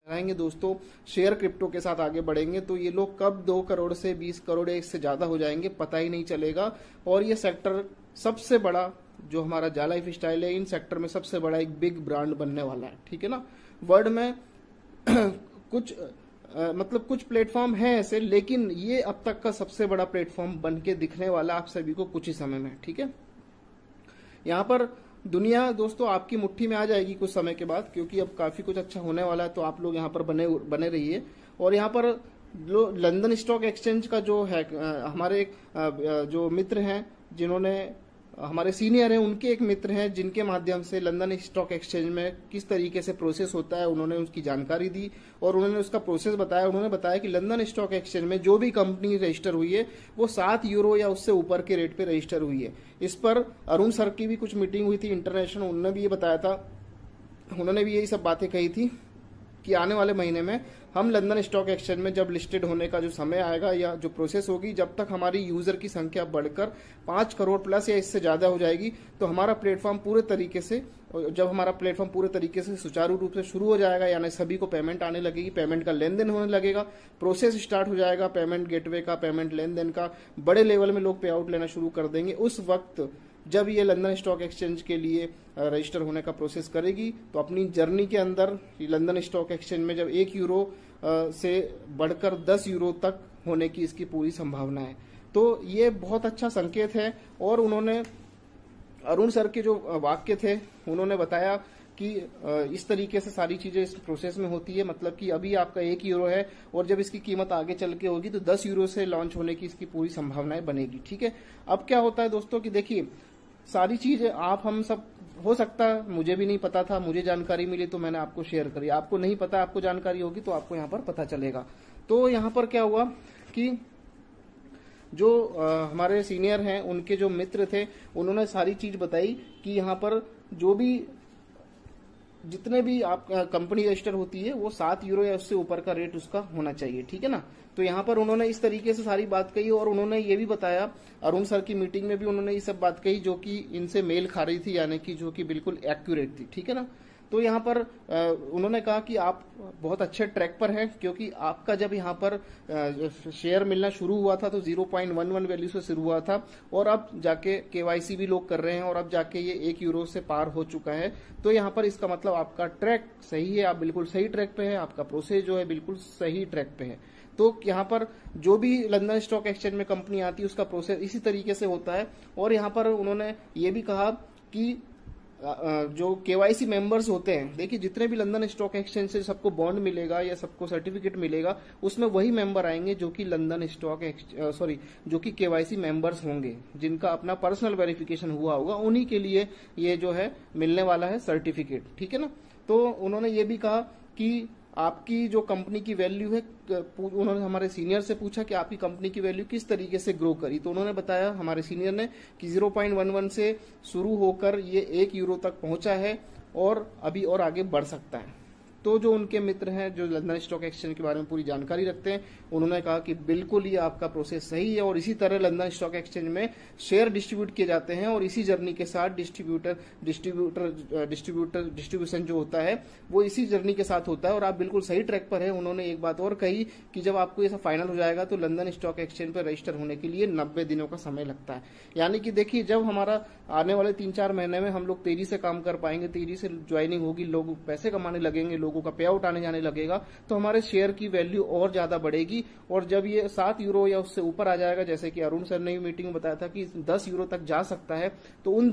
रहेंगे दोस्तों, share crypto के साथ आगे बढ़ेंगे तो ये लोग कब 2 करोड़ से 20 करोड़ या इससे ज्यादा हो जाएंगे पता ही नहीं चलेगा। और ये सेक्टर सबसे बड़ा, जो हमारा जा लाइफ स्टाइल है, इन सेक्टर में सबसे बड़ा एक बिग ब्रांड बनने वाला है। ठीक है ना। वर्ल्ड में कुछ मतलब कुछ प्लेटफॉर्म है ऐसे, लेकिन ये अब तक का सबसे बड़ा प्लेटफॉर्म बन के दिखने वाला आप सभी को कुछ ही समय में। ठीक है। यहाँ पर दुनिया दोस्तों आपकी मुट्ठी में आ जाएगी कुछ समय के बाद, क्योंकि अब काफी कुछ अच्छा होने वाला है। तो आप लोग यहाँ पर बने रहिए। और यहाँ पर जो लंदन स्टॉक एक्सचेंज का जो है, हमारे जो मित्र हैं, जिन्होंने हमारे सीनियर हैं, उनके एक मित्र हैं जिनके माध्यम से लंदन स्टॉक एक्सचेंज में किस तरीके से प्रोसेस होता है, उन्होंने उसकी जानकारी दी और उन्होंने उसका प्रोसेस बताया। उन्होंने बताया कि लंदन स्टॉक एक्सचेंज में जो भी कंपनी रजिस्टर हुई है वो 7 यूरो या उससे ऊपर के रेट पे रजिस्टर हुई है। इस पर अरुण सर की भी कुछ मीटिंग हुई थी इंटरनेशनल, उन्होंने भी ये बताया था, उन्होंने भी यही सब बातें कही थी कि आने वाले महीने में हम लंदन स्टॉक एक्सचेंज में जब लिस्टेड होने का जो समय आएगा या जो प्रोसेस होगी, जब तक हमारी यूजर की संख्या बढ़कर 5 करोड़ प्लस या इससे ज्यादा हो जाएगी तो हमारा प्लेटफॉर्म पूरे तरीके से, जब हमारा प्लेटफॉर्म पूरे तरीके से सुचारू रूप से शुरू हो जाएगा, यानी सभी को पेमेंट आने लगेगी, पेमेंट का लेन देन होने लगेगा, प्रोसेस स्टार्ट हो जाएगा पेमेंट गेटवे का, पेमेंट लेन देन का, बड़े लेवल में लोग पे आउट लेना शुरू कर देंगे। उस वक्त जब ये लंदन स्टॉक एक्सचेंज के लिए रजिस्टर होने का प्रोसेस करेगी तो अपनी जर्नी के अंदर लंदन स्टॉक एक्सचेंज में जब 1 यूरो से बढ़कर 10 यूरो तक होने की इसकी पूरी संभावना है। तो ये बहुत अच्छा संकेत है। और उन्होंने अरुण सर के जो वाक्य थे, उन्होंने बताया कि इस तरीके से सारी चीजें इस प्रोसेस में होती है। मतलब कि अभी आपका 1 यूरो है और जब इसकी कीमत आगे चल के होगी तो 10 यूरो से लॉन्च होने की इसकी पूरी संभावनाएं बनेगी। ठीक है। अब क्या होता है दोस्तों कि देखिए, सारी चीजें आप हम सब, हो सकता है मुझे भी नहीं पता था, मुझे जानकारी मिली तो मैंने आपको शेयर करी, आपको नहीं पता, आपको जानकारी होगी तो आपको यहाँ पर पता चलेगा। तो यहाँ पर क्या हुआ कि जो हमारे सीनियर हैं, उनके जो मित्र थे, उन्होंने सारी चीज बताई कि यहाँ पर जो भी जितने भी आप कंपनी रजिस्टर होती है वो 7 यूरो या उससे ऊपर का रेट उसका होना चाहिए। ठीक है ना। तो यहाँ पर उन्होंने इस तरीके से सारी बात कही और उन्होंने ये भी बताया, अरुण सर की मीटिंग में भी उन्होंने ये सब बात कही जो कि इनसे मेल खा रही थी, यानी कि जो कि बिल्कुल एक्यूरेट थी। ठीक है ना। तो यहाँ पर उन्होंने कहा कि आप बहुत अच्छे ट्रैक पर हैं, क्योंकि आपका जब यहाँ पर शेयर मिलना शुरू हुआ था तो 0.11 वैल्यू से शुरू हुआ था और अब जाके केवाईसी भी लोग कर रहे हैं और अब जाके ये 1 यूरो से पार हो चुका है। तो यहाँ पर इसका मतलब आपका ट्रैक सही है, आप बिल्कुल सही ट्रैक पे है, आपका प्रोसेस जो है बिल्कुल सही ट्रैक पे है। तो यहाँ पर जो भी लंदन स्टॉक एक्सचेंज में कंपनी आती है उसका प्रोसेस इसी तरीके से होता है। और यहाँ पर उन्होंने ये भी कहा कि जो केवाईसी मेंबर्स होते हैं, देखिए जितने भी लंदन स्टॉक एक्सचेंज से सबको बॉन्ड मिलेगा या सबको सर्टिफिकेट मिलेगा, उसमें वही मेंबर आएंगे जो कि लंदन स्टॉक जो कि केवाईसी मेंबर्स होंगे, जिनका अपना पर्सनल वेरिफिकेशन हुआ होगा, उन्हीं के लिए ये जो है मिलने वाला है सर्टिफिकेट। ठीक है ना। तो उन्होंने ये भी कहा कि आपकी जो कंपनी की वैल्यू है, उन्होंने हमारे सीनियर से पूछा कि आपकी कंपनी की वैल्यू किस तरीके से ग्रो करी, तो उन्होंने बताया हमारे सीनियर ने कि 0.11 से शुरू होकर ये 1 यूरो तक पहुंचा है और अभी और आगे बढ़ सकता है। तो जो उनके मित्र हैं जो लंदन स्टॉक एक्सचेंज के बारे में पूरी जानकारी रखते हैं, उन्होंने कहा कि बिल्कुल ये आपका प्रोसेस सही है और इसी तरह लंदन स्टॉक एक्सचेंज में शेयर डिस्ट्रीब्यूट किए जाते हैं और इसी जर्नी के साथ डिस्ट्रीब्यूशन जो होता है वो इसी जर्नी के साथ होता है और आप बिल्कुल सही ट्रैक पर है। उन्होंने एक बात और कही कि जब आपको ये सब फाइनल हो जाएगा तो लंदन स्टॉक एक्सचेंज पर रजिस्टर होने के लिए 90 दिनों का समय लगता है। यानी कि देखिए, जब हमारा आने वाले 3-4 महीने में हम लोग तेजी से काम कर पाएंगे, तेजी से ज्वाइनिंग होगी, लोग पैसे कमाने लगेंगे, लोगों का पे आउट आने जाने लगेगा, तो हमारे शेयर की वैल्यू और ज्यादा बढ़ेगी। और जब ये 7 यूरो या उससे ऊपर आ जाएगा, जैसे कि अरुण सर ने मीटिंग में बताया था कि 10 यूरो तक जा सकता है, तो उन